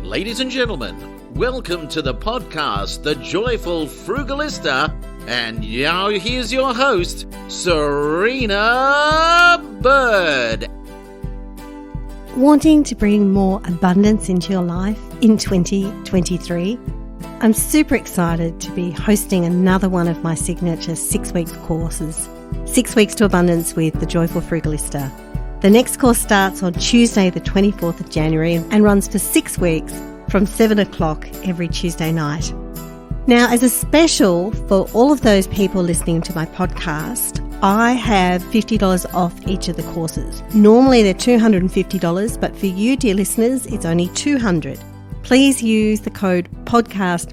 Ladies and gentlemen, welcome to the podcast, The Joyful Frugalista. And now here's your host, Serina Bird. Wanting to bring more abundance into your life in 2023? I'm super excited to be hosting another one of my signature 6-week courses, 6 Weeks to Abundance with The Joyful Frugalista. The next course starts on Tuesday, the 24th of January and runs for 6 weeks from 7 o'clock every Tuesday night. Now, as a special for all of those people listening to my podcast, I have $50 off each of the courses. Normally they're $250, but for you, dear listeners, it's only $200. Please use the code podcast.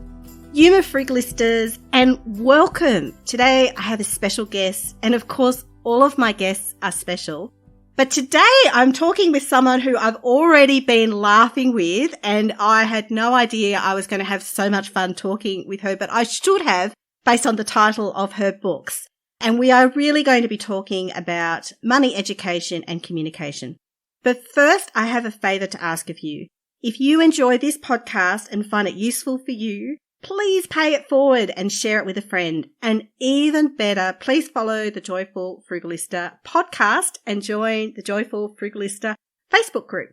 Yuma Frugalistas, and welcome. Today I have a special guest, and of course all of my guests are special. But today I'm talking with someone who I've already been laughing with, and I had no idea I was going to have so much fun talking with her, but I should have, based on the title of her books. And we are really going to be talking about money education and communication. But first, I have a favour to ask of you. If you enjoy this podcast and find it useful for you, please pay it forward and share it with a friend. And even better, please follow the Joyful Frugalista podcast and join the Joyful Frugalista Facebook group.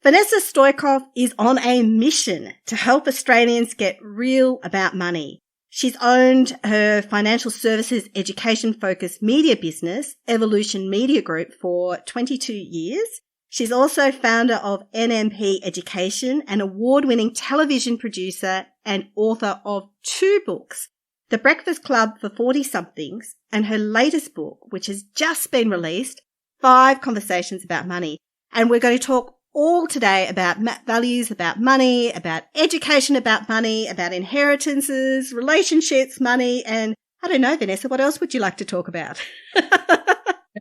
Vanessa Stoykov is on a mission to help Australians get real about money. She's owned her financial services education-focused media business, Evolution Media Group, for 22 years. She's also founder of NMP Education, an award-winning television producer and author of 2 books, The Breakfast Club for 40-somethings and her latest book, which has just been released, 5 Conversations About Money. And we're going to talk all today about values about money, about education about money, about inheritances, relationships, money, and I don't know, Vanessa, what else would you like to talk about?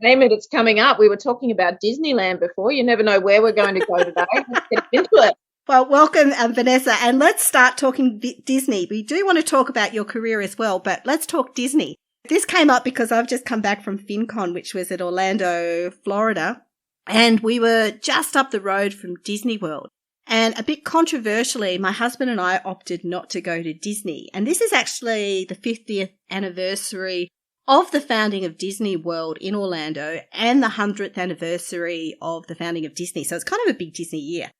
Name it, it's coming up. We were talking about Disneyland before. You never know where we're going to go today. Let's get into it. Well, welcome, Vanessa, and let's start talking Disney. We do want to talk about your career as well, but let's talk Disney. This came up because I've just come back from FinCon, which was at Orlando, Florida, and we were just up the road from Disney World. And a bit controversially, my husband and I opted not to go to Disney. And this is actually the 50th anniversary of the founding of Disney World in Orlando and the 100th anniversary of the founding of Disney. So it's kind of a big Disney year.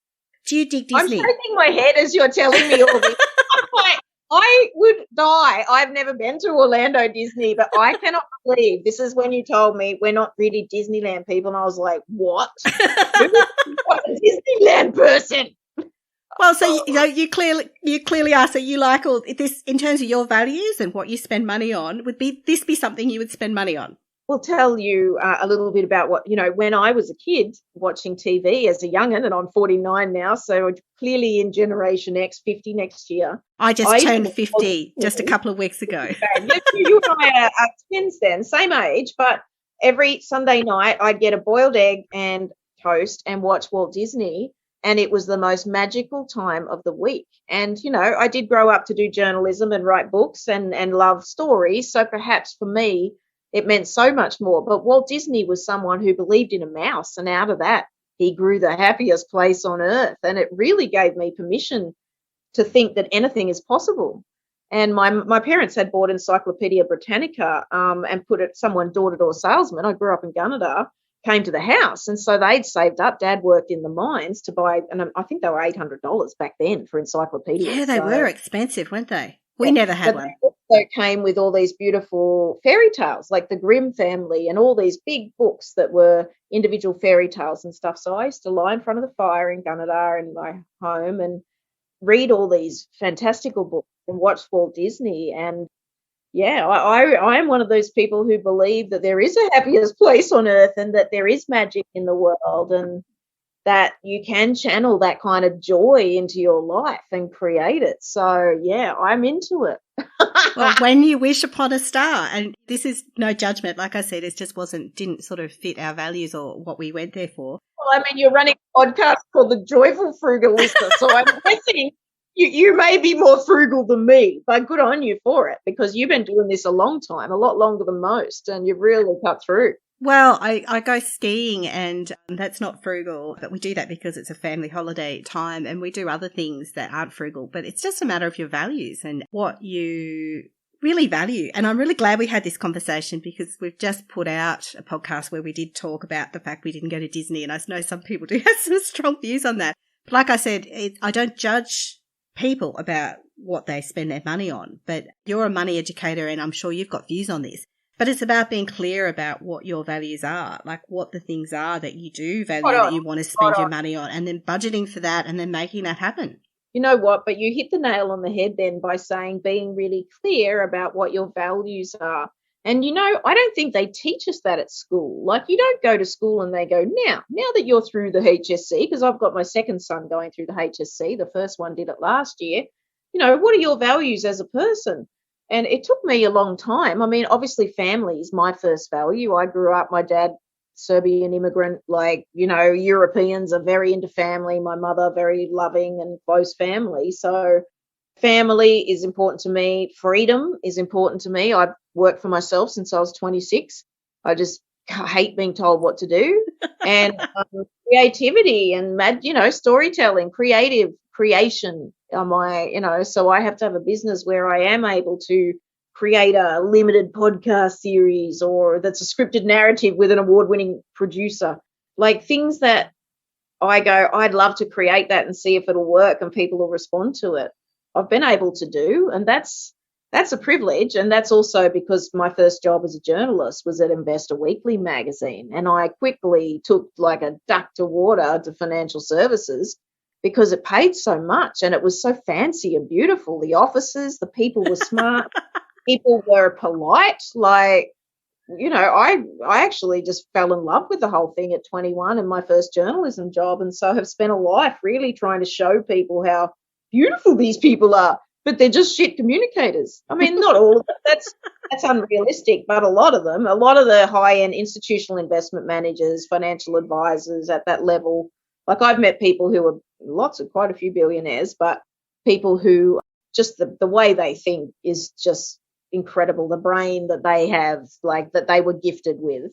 Do you dig Disney? I'm shaking my head as you're telling me all this. I'm like, I would die. I've never been to Orlando Disney, but I cannot believe this is when you told me we're not really Disneyland people. And I was like, what? Who's a Disneyland person? Well, so you clearly are. So you like all this in terms of your values and what you spend money on. Would this be something you would spend money on? We'll tell you a little bit about what, when I was a kid watching TV as a young'un, and I'm 49 now, so clearly in Generation X, 50 next year. I turned 50 just a couple of weeks ago. You and I are twins then, same age, but every Sunday night I'd get a boiled egg and toast and watch Walt Disney. And it was the most magical time of the week. And, I did grow up to do journalism and write books and love stories. So perhaps for me, it meant so much more. But Walt Disney was someone who believed in a mouse. And out of that, he grew the happiest place on earth. And it really gave me permission to think that anything is possible. And my parents had bought Encyclopedia Britannica and put it, someone door-to-door salesman. I grew up in Gunnedah. Came to the house, and so they'd saved up. Dad worked in the mines to buy, and I think they were $800 back then for encyclopedias. Yeah, they were expensive, weren't they? We never had one. They also came with all these beautiful fairy tales, like the Grimm family, and all these big books that were individual fairy tales and stuff. So I used to lie in front of the fire in Gunnedah in my home and read all these fantastical books and watch Walt Disney. And yeah, I am one of those people who believe that there is a happiest place on earth and that there is magic in the world and that you can channel that kind of joy into your life and create it. So, yeah, I'm into it. Well, when you wish upon a star, and this is no judgment, like I said, it just didn't sort of fit our values or what we went there for. Well, I mean, you're running a podcast called The Joyful Frugalista, so I'm guessing you may be more frugal than me, but good on you for it because you've been doing this a long time, a lot longer than most, and you've really cut through. Well, I go skiing, and that's not frugal, but we do that because it's a family holiday time, and we do other things that aren't frugal, but it's just a matter of your values and what you really value. And I'm really glad we had this conversation, because we've just put out a podcast where we did talk about the fact we didn't go to Disney, and I know some people do have some strong views on that. But like I said, I don't judge people about what they spend their money on, but you're a money educator, and I'm sure you've got views on this. But it's about being clear about what your values are, like what the things are that you do value, that you want to spend your money on, and then budgeting for that and then making that happen. You know what? But you hit the nail on the head then by saying being really clear about what your values are. And, I don't think they teach us that at school. Like, you don't go to school and they go, now that you're through the HSC, because I've got my second son going through the HSC, the first one did it last year, what are your values as a person? And it took me a long time. I mean, obviously family is my first value. I grew up, my dad, Serbian immigrant, Europeans are very into family. My mother, very loving and close family. So family is important to me. Freedom is important to me. I've worked for myself since I was 26. I just hate being told what to do. And creativity and, storytelling, creation. So I have to have a business where I am able to create a limited podcast series, or that's a scripted narrative with an award-winning producer, like things that I go, I'd love to create that and see if it'll work and people will respond to it. I've been able to do, and that's a privilege. And that's also because my first job as a journalist was at Investor Weekly magazine, and I quickly took like a duck to water to financial services because it paid so much and it was so fancy and beautiful. The offices, the people were smart. People were polite. Like, I actually just fell in love with the whole thing at 21 in my first journalism job. And so have spent a life really trying to show people how beautiful these people are, but they're just shit communicators. I mean, not all of them. That's unrealistic, but a lot of them, a lot of the high-end institutional investment managers, financial advisors at that level, like I've met people who are quite a few billionaires, but people who just the way they think is just incredible. The brain that they have, like that they were gifted with,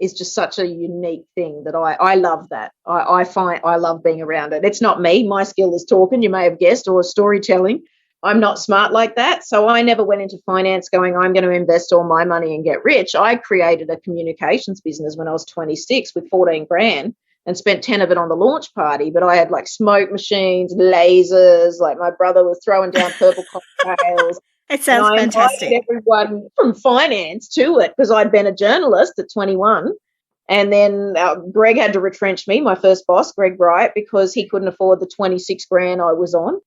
is just such a unique thing that I love that. I find I love being around it. It's not me. My skill is talking, you may have guessed, or storytelling. I'm not smart like that. So I never went into finance going, I'm going to invest all my money and get rich. I created a communications business when I was 26 with 14 grand and spent 10 of it on the launch party. But I had like smoke machines, lasers, like my brother was throwing down purple cocktails. It sounds fantastic. I invited everyone from finance to it because I'd been a journalist at 21. And then Greg had to retrench me, my first boss, Greg Bright, because he couldn't afford the 26 grand I was on.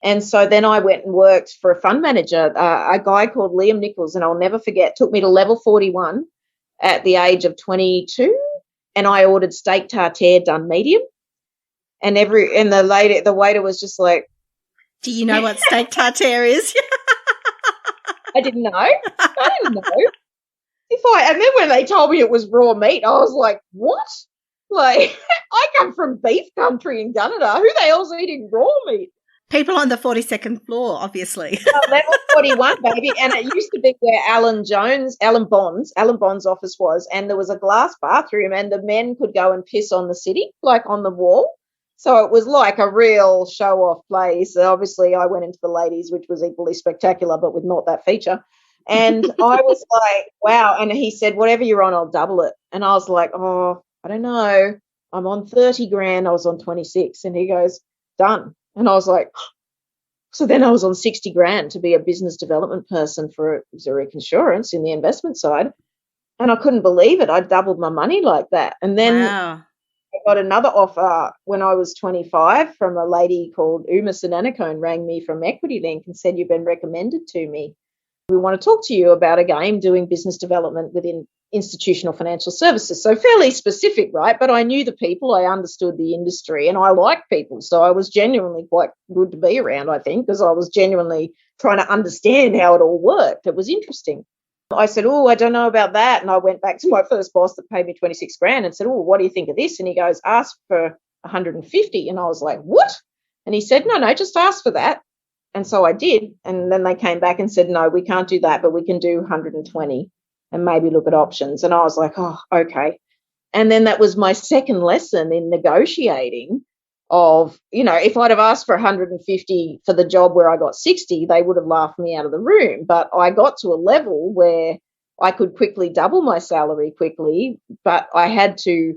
And so then I went and worked for a fund manager, a guy called Liam Nichols, and I'll never forget, took me to level 41 at the age of 22, and I ordered steak tartare done medium. And the waiter was just like, do you know what steak tartare is? I didn't know. And then when they told me it was raw meat, I was like, what? Like, I come from beef country in Canada. Who the hell's eating raw meat? People on the 42nd floor, obviously. Level 41, baby. And it used to be where Alan Bond's office was, and there was a glass bathroom, and the men could go and piss on the city, like on the wall. So it was like a real show-off place. Obviously, I went into the ladies, which was equally spectacular, but with not that feature. And I was like, wow. And he said, whatever you're on, I'll double it. And I was like, oh, I don't know. I'm on 30 grand. I was on 26. And he goes, done. And I was like, so then I was on 60 grand to be a business development person for Zurich Insurance in the investment side. And I couldn't believe it. I doubled my money like that. And then wow. I got another offer when I was 25 from a lady called Uma Sinanacone, rang me from Equity Link and said, you've been recommended to me. We want to talk to you about again doing business development within institutional financial services. So fairly specific, right? But I knew the people, I understood the industry, and I like people. So I was genuinely quite good to be around, I think, because I was genuinely trying to understand how it all worked. It was interesting. I said, oh, I don't know about that. And I went back to my first boss that paid me 26 grand and said, oh, what do you think of this? And he goes, ask for 150. And I was like, what? And he said, no, just ask for that. And so I did. And then they came back and said, no, we can't do that, but we can do 120. and maybe look at options. And I was like, oh, okay. And then that was my second lesson in negotiating of, if I'd have asked for 150 for the job where I got 60, they would have laughed me out of the room. But I got to a level where I could quickly double my salary quickly, but I had to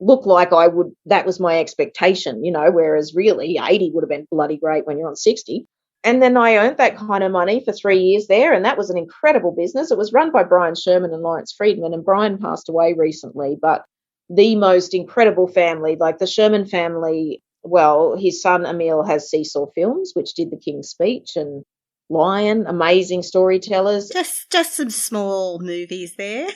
look like that was my expectation, whereas really 80 would have been bloody great when you're on 60. And then I earned that kind of money for 3 years there, and that was an incredible business. It was run by Brian Sherman and Lawrence Friedman, and Brian passed away recently, but the most incredible family, like the Sherman family, well, his son Emil has Seesaw Films, which did The King's Speech and Lion, amazing storytellers. Just some small movies there.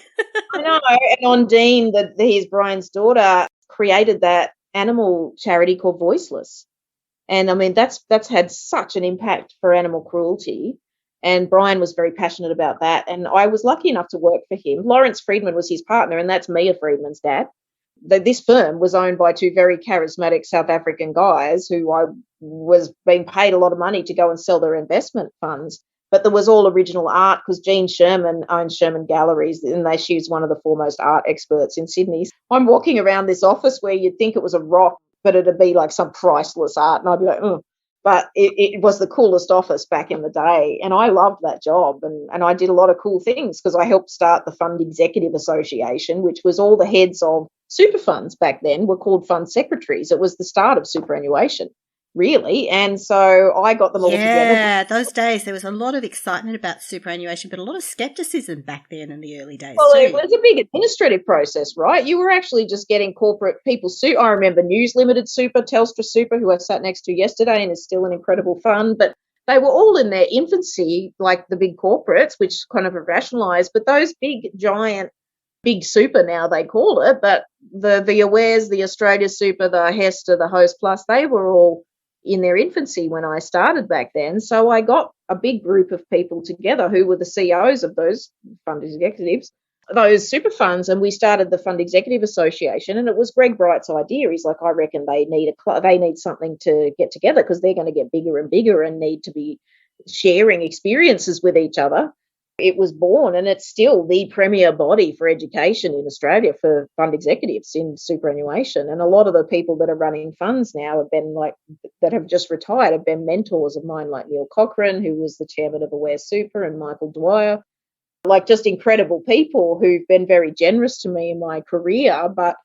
I know, and Ondine, he's Brian's daughter, created that animal charity called Voiceless. And I mean, that's had such an impact for animal cruelty. And Brian was very passionate about that. And I was lucky enough to work for him. Lawrence Friedman was his partner, and that's Mia Friedman's dad. This firm was owned by two very charismatic South African guys who I was being paid a lot of money to go and sell their investment funds. But there was all original art because Jean Sherman owns Sherman Galleries, and she's one of the foremost art experts in Sydney. I'm walking around this office where you'd think it was a rock, but it'd be like some priceless art, and I'd be like, oh. But it was the coolest office back in the day, and I loved that job, and I did a lot of cool things because I helped start the Fund Executive Association, which was all the heads of super funds back then were called fund secretaries. It was the start of superannuation, really, and so I got them all together. Yeah, those days there was a lot of excitement about superannuation, but a lot of skepticism back then in the early days. Well, too. It was a big administrative process, right? You were actually just getting corporate people. I remember News Limited Super, Telstra Super, who I sat next to yesterday and is still an incredible fund, but they were all in their infancy, like the big corporates, which kind of have rationalised, but those big, giant, big super now they call it, but the Awares, the Australia Super, the Hester, the Host Plus, they were all in their infancy when I started back then. So I got a big group of people together who were the CEOs of those fund executives, those super funds, and we started the Fund Executive Association. And it was Greg Bright's idea. He's like, I reckon they need something to get together because they're going to get bigger and bigger and need to be sharing experiences with each other. It was born, and it's still the premier body for education in Australia for fund executives in superannuation. And a lot of the people that are running funds now have been that have just retired, have been mentors of mine, like Neil Cochrane, who was the chairman of Aware Super, and Michael Dwyer, like just incredible people who've been very generous to me in my career. But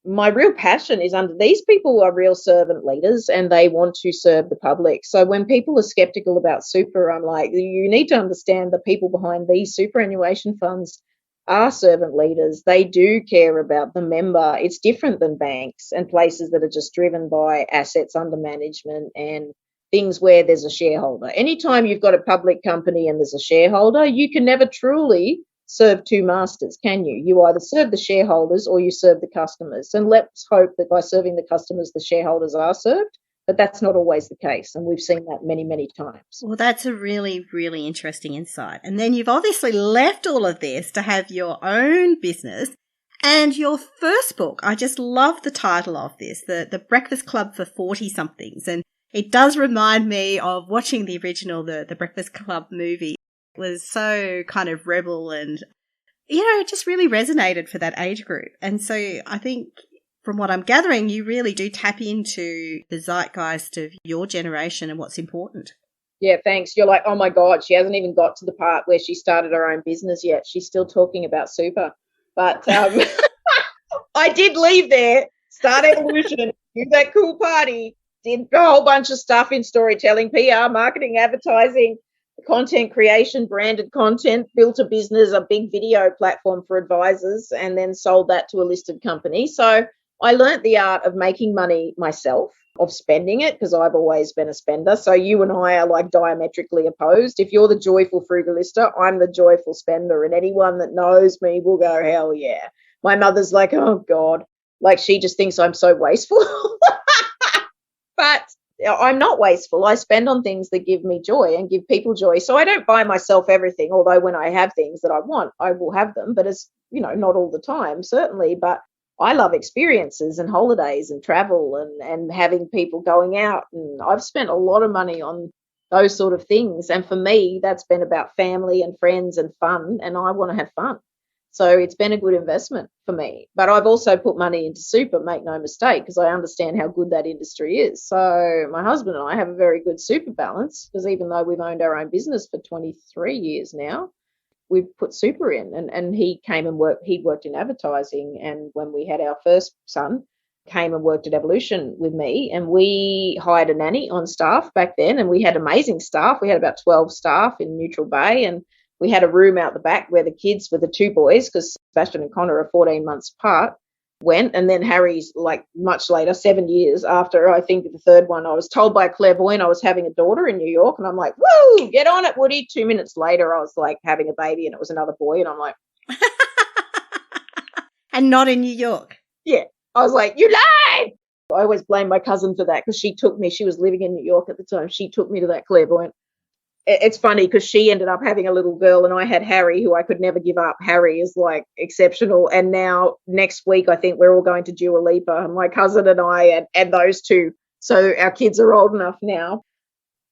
my real passion is under these people are real servant leaders and they want to serve the public. So when people are skeptical about super, I'm like, you need to understand the people behind these superannuation funds are servant leaders. They do care about the member. It's different than banks and places that are just driven by assets under management and things where there's a shareholder. Anytime you've got a public company and there's a shareholder, you can never truly serve two masters, can you? You either serve the shareholders or you serve the customers. And let's hope that by serving the customers, the shareholders are served. But that's not always the case. And we've seen that many, many times. Well, that's a really, really interesting insight. And then you've obviously left all of this to have your own business and your first book. I just love the title of this, the Breakfast Club for 40-somethings. And it does remind me of watching the original, the Breakfast Club movie. Was so kind of rebel and, it just really resonated for that age group. And so I think from what I'm gathering, you really do tap into the zeitgeist of your generation and what's important. Yeah, thanks. You're like, oh my God, she hasn't even got to the part where she started her own business yet. She's still talking about super. But I did leave there, start Evolution, do that cool party, did a whole bunch of stuff in storytelling, PR, marketing, advertising, content creation, branded content, built a business, a big video platform for advisors, and then sold that to a listed company. So I learnt the art of making money myself, of spending it, because I've always been a spender. So you and I are like diametrically opposed. If you're the joyful frugalista, I'm the joyful spender. And anyone that knows me will go, hell yeah. My mother's like, oh God, like she just thinks I'm so wasteful. But I'm not wasteful. I spend on things that give me joy and give people joy. So I don't buy myself everything, although when I have things that I want, I will have them. But it's, not all the time, certainly. But I love experiences and holidays and travel and having people going out. And I've spent a lot of money on those sort of things. And for me, that's been about family and friends and fun. And I want to have fun. So it's been a good investment for me. But I've also put money into super, make no mistake, because I understand how good that industry is. So my husband and I have a very good super balance, because even though we've owned our own business for 23 years now, we've put super in. And he came and he worked in advertising. And when we had our first son, came and worked at Evolution with me, and we hired a nanny on staff back then, and we had amazing staff. We had about 12 staff in Neutral Bay, and we had a room out the back where the kids with the two boys, because Sebastian and Connor are 14 months apart, went. And then Harry's like much later, 7 years after, I think the third one, I was told by a clairvoyant I was having a daughter in New York, and I'm like, woo, get on it, Woody. 2 minutes later, I was like having a baby, and it was another boy, and I'm like, And not in New York. yeah. I was like, you lied. I always blame my cousin for that, because she took me. She was living in New York at the time. She took me to that clairvoyant. It's funny because she ended up having a little girl, and I had Harry, who I could never give up. Harry is like exceptional. And now next week, I think we're all going to Dua Lipa, and my cousin and I, and those two. So our kids are old enough now.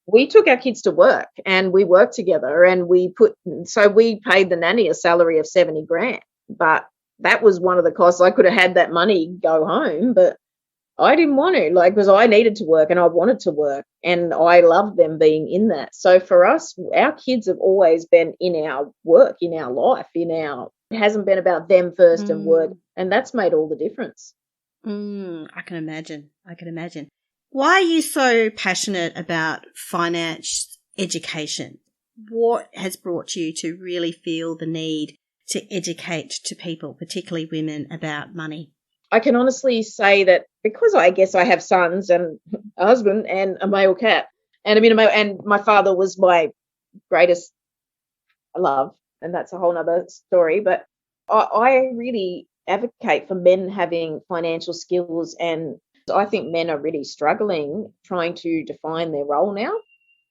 We took our kids to work, and we worked together, and we paid the nanny a salary of 70 grand. But that was one of the costs. I could have had that money go home, but I didn't want to, because I needed to work and I wanted to work, and I loved them being in that. So for us, our kids have always been in our work, in our life, it hasn't been about them first and work, and that's made all the difference. I can imagine. Why are you so passionate about finance education? What has brought you to really feel the need to educate to people, particularly women, about money? I can honestly say that because I guess I have sons and a husband and a male cat, and and my father was my greatest love, and that's a whole nother story. But I really advocate for men having financial skills, and I think men are really struggling trying to define their role now.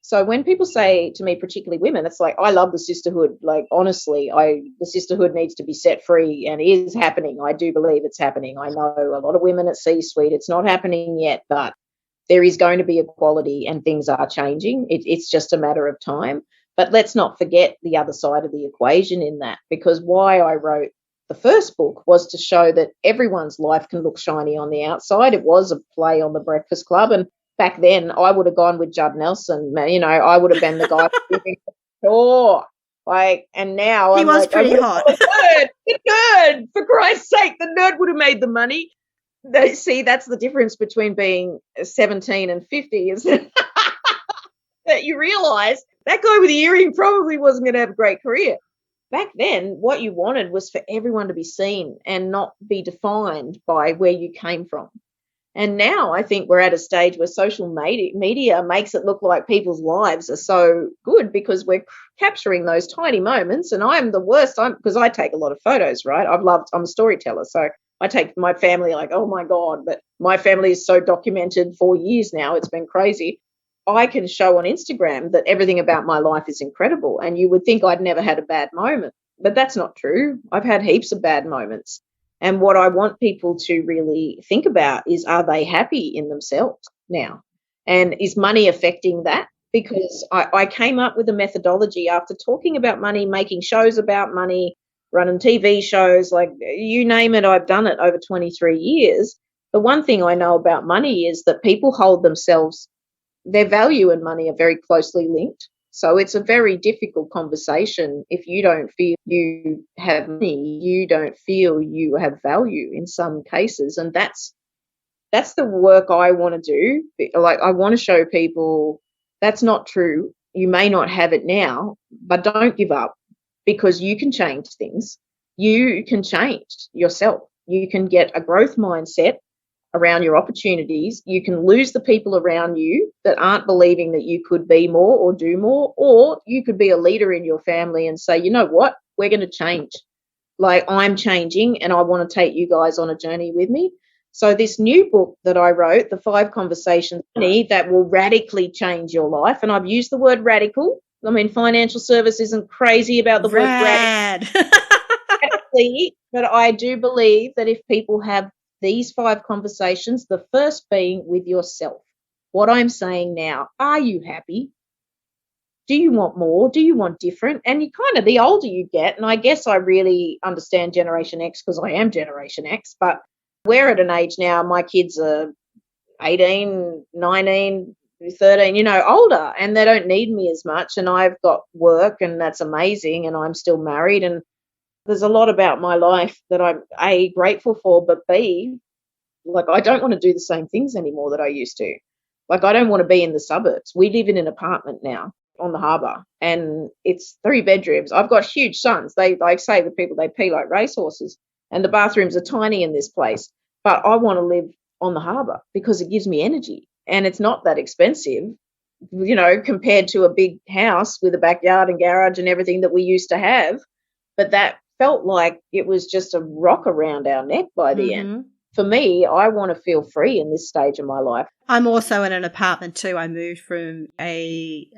So when people say to me, particularly women, it's like, I love the sisterhood. Like, honestly, the sisterhood needs to be set free, and is happening. I do believe it's happening. I know a lot of women at C-suite, it's not happening yet, but there is going to be equality, and things are changing. It's just a matter of time. But let's not forget the other side of the equation in that, because why I wrote the first book was to show that everyone's life can look shiny on the outside. It was a play on the Breakfast Club, and back then, I would have gone with Judd Nelson. I would have been the guy giving the tour. And now he was pretty hot. The nerd, for Christ's sake, the nerd would have made the money. See, that's the difference between being 17 and 50, is that you realise that guy with the earring probably wasn't going to have a great career. Back then, what you wanted was for everyone to be seen and not be defined by where you came from. And now I think we're at a stage where social media makes it look like people's lives are so good, because we're capturing those tiny moments. And I'm the worst, because I take a lot of photos, right? I'm a storyteller. So I take my family, like, oh my God, but my family is so documented for years now. It's been crazy. I can show on Instagram that everything about my life is incredible. And you would think I'd never had a bad moment, but that's not true. I've had heaps of bad moments. And what I want people to really think about is, are they happy in themselves now? And is money affecting that? Because I came up with a methodology after talking about money, making shows about money, running TV shows, like you name it, I've done it over 23 years. The one thing I know about money is that people hold themselves, their value and money are very closely linked. So it's a very difficult conversation. If you don't feel you have money, you don't feel you have value in some cases. And that's the work I want to do. Like, I want to show people that's not true. You may not have it now, but don't give up, because you can change things. You can change yourself. You can get a growth mindset around your opportunities. You can lose the people around you that aren't believing that you could be more or do more, or you could be a leader in your family and say, you know what, we're going to change. Like, I'm changing, and I want to take you guys on a journey with me. So this new book that I wrote, The 5 Conversations that will radically change your life, and I've used the word radical. I mean, financial service isn't crazy about the word radical, but I do believe that if people have these 5 conversations, the first being with yourself. What I'm saying now, are you happy? Do you want more? Do you want different? And you kind of, the older you get, and I guess I really understand Generation X because I am Generation X, but we're at an age now, my kids are 18, 19, 13, older, and they don't need me as much. And I've got work, and that's amazing. And I'm still married. And there's a lot about my life that I'm A, grateful for, but B, like, I don't want to do the same things anymore that I used to. Like, I don't want to be in the suburbs. We live in an apartment now on the harbour, and it's 3 bedrooms. I've got huge sons. They like say the people, they pee like racehorses, and the bathrooms are tiny in this place. But I want to live on the harbour because it gives me energy, and it's not that expensive, compared to a big house with a backyard and garage and everything that we used to have. But that felt like it was just a rock around our neck by the end. For me, I want to feel free in this stage of my life. I'm also in an apartment too. I moved from a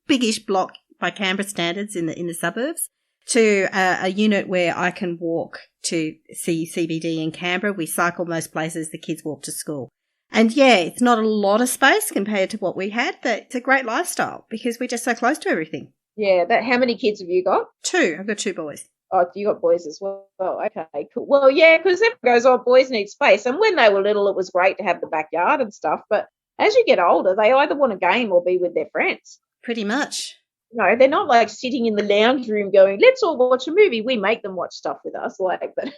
biggish block by Canberra standards in the suburbs to a unit where I can walk to see CBD in Canberra. We cycle most places. The kids walk to school. And yeah, it's not a lot of space compared to what we had, but it's a great lifestyle because we're just so close to everything. Yeah. How many kids have you got? 2. I've got 2 boys. Oh, you got boys as well. Oh, okay, cool. Well, yeah, because everyone goes, oh, boys need space. And when they were little, it was great to have the backyard and stuff. But as you get older, they either want a game or be with their friends. Pretty much. They're not like sitting in the lounge room going, let's all watch a movie. We make them watch stuff with us, but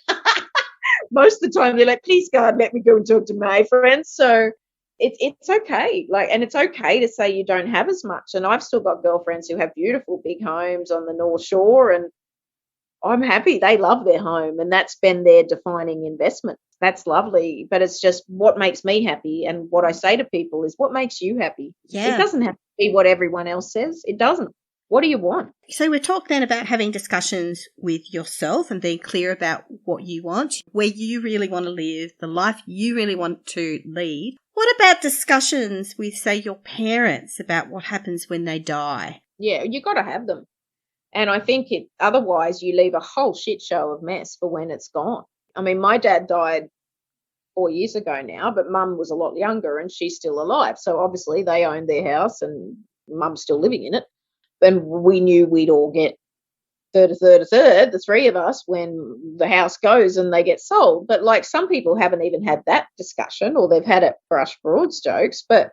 most of the time they're like, please, God, let me go and talk to my friends. So it's okay. And it's okay to say you don't have as much. And I've still got girlfriends who have beautiful big homes on the North Shore, and I'm happy. They love their home, and that's been their defining investment. That's lovely. But it's just what makes me happy. And what I say to people is, what makes you happy? Yeah. It doesn't have to be what everyone else says. It doesn't. What do you want? So we're talking then about having discussions with yourself and being clear about what you want, where you really want to live, the life you really want to lead. What about discussions with, say, your parents about what happens when they die? Yeah, you got to have them. And I think otherwise you leave a whole shit show of mess for when it's gone. I mean, my dad died 4 years ago now, but Mum was a lot younger and she's still alive. So obviously they owned their house and Mum's still living in it. And we knew we'd all get third, the 3 of us, when the house goes and they get sold. But like, some people haven't even had that discussion, or they've had it brush broad strokes. But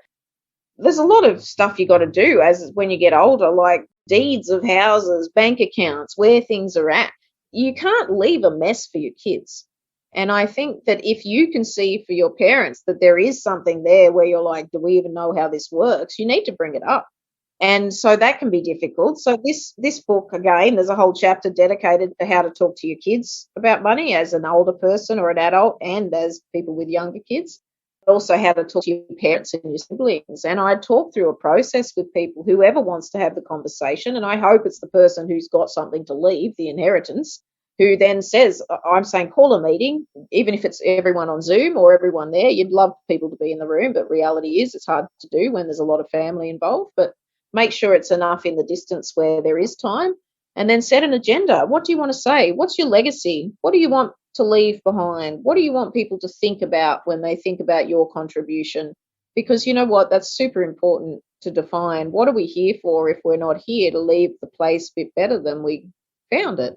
there's a lot of stuff you got to do as when you get older, like deeds of houses, bank accounts, where things are at. You can't leave a mess for your kids. And I think that if you can see for your parents that there is something there where you're like, do we even know how this works? You need to bring it up. And so that can be difficult. So this book, again, there's a whole chapter dedicated to how to talk to your kids about money as an older person or an adult, and as people with younger kids. Also how to talk to your parents and your siblings. And I talk through a process with people, whoever wants to have the conversation. And I hope it's the person who's got something to leave, the inheritance, who then says, I'm saying call a meeting, even if it's everyone on Zoom or everyone there. You'd love people to be in the room, but reality is it's hard to do when there's a lot of family involved. But make sure it's enough in the distance where there is time, and then set an agenda. What do you want to say? What's your legacy? What do you want to leave behind? What do you want people to think about when they think about your contribution? Because you know what? That's super important to define. What are we here for if we're not here to leave the place a bit better than we found it?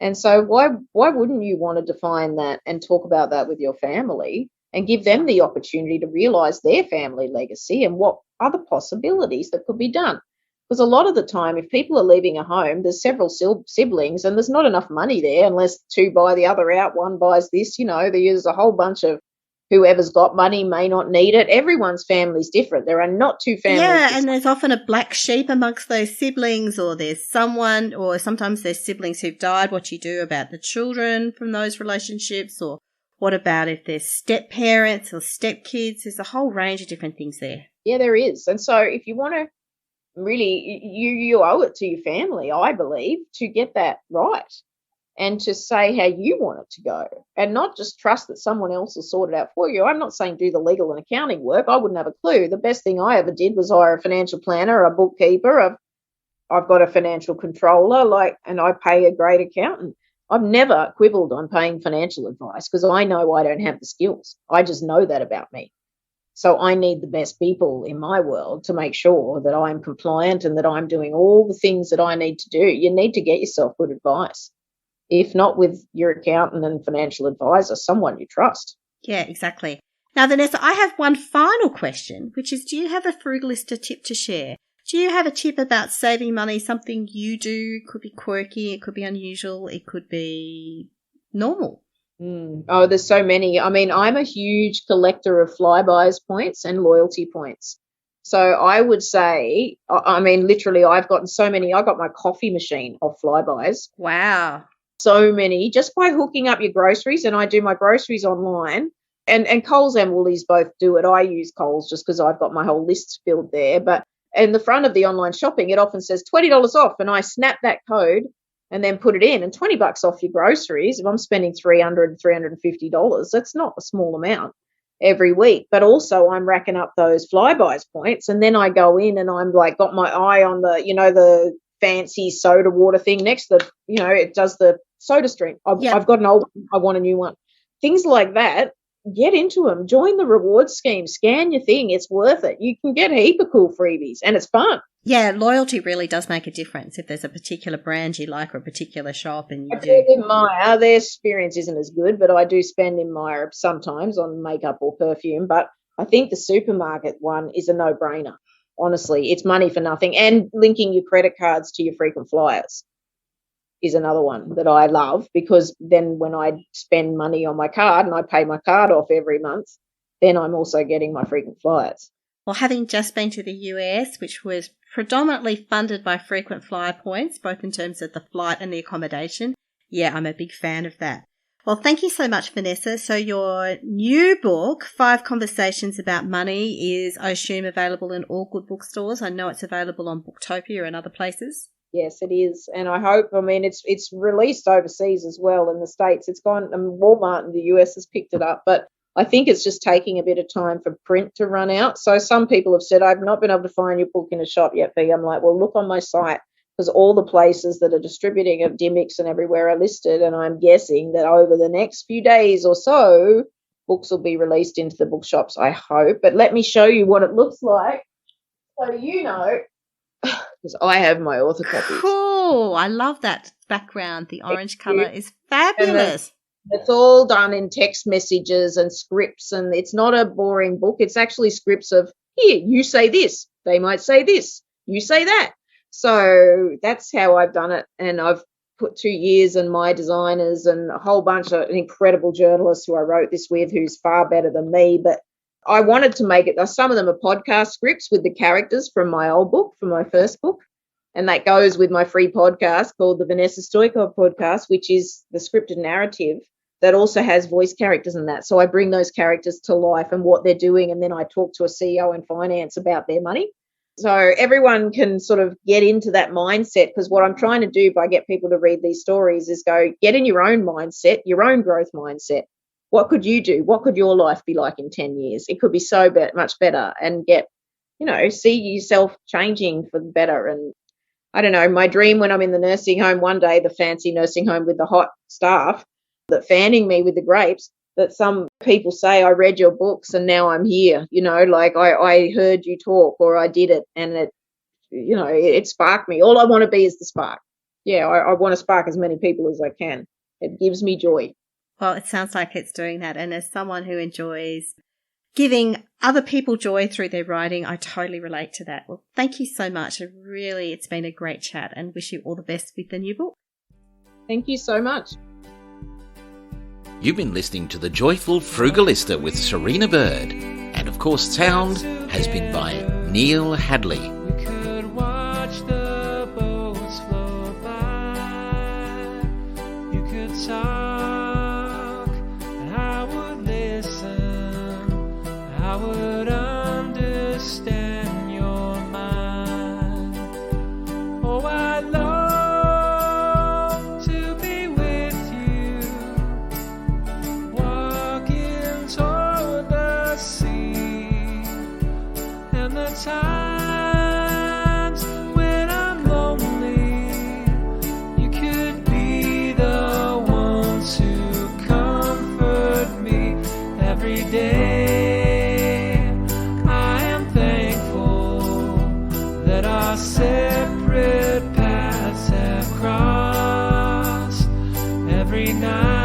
And so why wouldn't you want to define that and talk about that with your family and give them the opportunity to realise their family legacy and what other possibilities that could be done? Because a lot of the time, if people are leaving a home, there's several siblings and there's not enough money there unless 2 buy the other out, 1 buys this, there's a whole bunch of whoever's got money may not need it. Everyone's family's different. There are not 2 families. Yeah, and there's often a black sheep amongst those siblings, or there's someone, or sometimes there's siblings who've died. What you do about the children from those relationships, or what about if there's step parents or step kids? There's a whole range of different things there. Yeah, there is. And so if you want to really, you owe it to your family, I believe, to get that right and to say how you want it to go, and not just trust that someone else will sort it out for you. I'm not saying do the legal and accounting work. I wouldn't have a clue. The best thing I ever did was hire a financial planner, a bookkeeper. I've got a financial controller, and I pay a great accountant. I've never quibbled on paying financial advice because I know I don't have the skills. I just know that about me. So I need the best people in my world to make sure that I'm compliant and that I'm doing all the things that I need to do. You need to get yourself good advice. If not with your accountant and financial advisor, someone you trust. Yeah, exactly. Now, Vanessa, I have one final question, which is, do you have a Frugalista tip to share? Do you have a tip about saving money, something you do? It could be quirky, it could be unusual, it could be normal. Oh, there's so many. I mean, I'm a huge collector of Flybuys points and loyalty points. So I would say, I mean, literally, I've gotten so many. I got my coffee machine off Flybuys. Wow. So many, just by hooking up your groceries, and I do my groceries online. And Coles and Woolies both do it. I use Coles just because I've got my whole list filled there. But in the front of the online shopping, it often says $20 off, and I snap that code and then put it in, and $20 off your groceries. If I'm spending $300, $350, that's not a small amount every week. But also I'm racking up those Flybuys points, and then I go in and I'm like got my eye on the, the fancy soda water thing next to the, it does the soda stream. I've got an old one. I want a new one. Things like that. Get into them. Join the reward scheme. Scan your thing. It's worth it. You can get a heap of cool freebies, and it's fun. Yeah, loyalty really does make a difference. If there's a particular brand you like or a particular shop, and you I do in Myer. Their experience isn't as good, but I do spend in Myer sometimes on makeup or perfume. But I think the supermarket one is a no-brainer. Honestly, it's money for nothing. And linking your credit cards to your frequent flyers is another one that I love, because then when I spend money on my card and I pay my card off every month, then I'm also getting my frequent flyers. Well, having just been to the US, which was predominantly funded by frequent flyer points, both in terms of the flight and the accommodation, yeah, I'm a big fan of that. Well, thank you so much, Vanessa. So your new book, 5 Conversations About Money, is, I assume, available in all good bookstores. I know it's available on Booktopia and other places. Yes, it is. And I hope, it's released overseas as well in the States. It's gone, Walmart in the US has picked it up, but I think it's just taking a bit of time for print to run out. So some people have said, I've not been able to find your book in a shop yet, B. I'm like, well, look on my site, because all the places that are distributing it, Dimmicks and everywhere, are listed. And I'm guessing that over the next few days or so, books will be released into the bookshops, I hope. But let me show you what it looks like, so because I have my author copies. Cool. I love that background. The orange colour is fabulous. It's all done in text messages and scripts, and it's not a boring book. It's actually scripts of, here, you say this, they might say this, you say that. So that's how I've done it, and I've put 2 years and my designers and a whole bunch of incredible journalists who I wrote this with, who's far better than me. But I wanted to make it, some of them are podcast scripts with the characters from my old book, from my first book. And that goes with my free podcast called the Vanessa Stoykov podcast, which is the scripted narrative that also has voice characters in that. So I bring those characters to life and what they're doing, and then I talk to a CEO in finance about their money. So everyone can sort of get into that mindset, because what I'm trying to do by get people to read these stories is go get in your own mindset, your own growth mindset. What could you do? What could your life be like in 10 years? It could be so much better, and get, see yourself changing for the better. And I don't know, my dream when I'm in the nursing home one day, the fancy nursing home with the hot staff that fanning me with the grapes, that some people say, I read your books and now I'm here, like I heard you talk, or I did it, and it sparked me. All I want to be is the spark. Yeah, I want to spark as many people as I can. It gives me joy. Well, it sounds like it's doing that. And as someone who enjoys giving other people joy through their writing, I totally relate to that. Well, thank you so much. It's been a great chat, and wish you all the best with the new book. Thank you so much. You've been listening to The Joyful Frugalista with Serina Bird. And of course, sound has been by Neil Hadley. We could watch the boats float by. You could talk, and I would listen. I would understand your mind. Oh, I long to be with you, walking toward the sea, and the times when I'm lonely, you could be the one every night.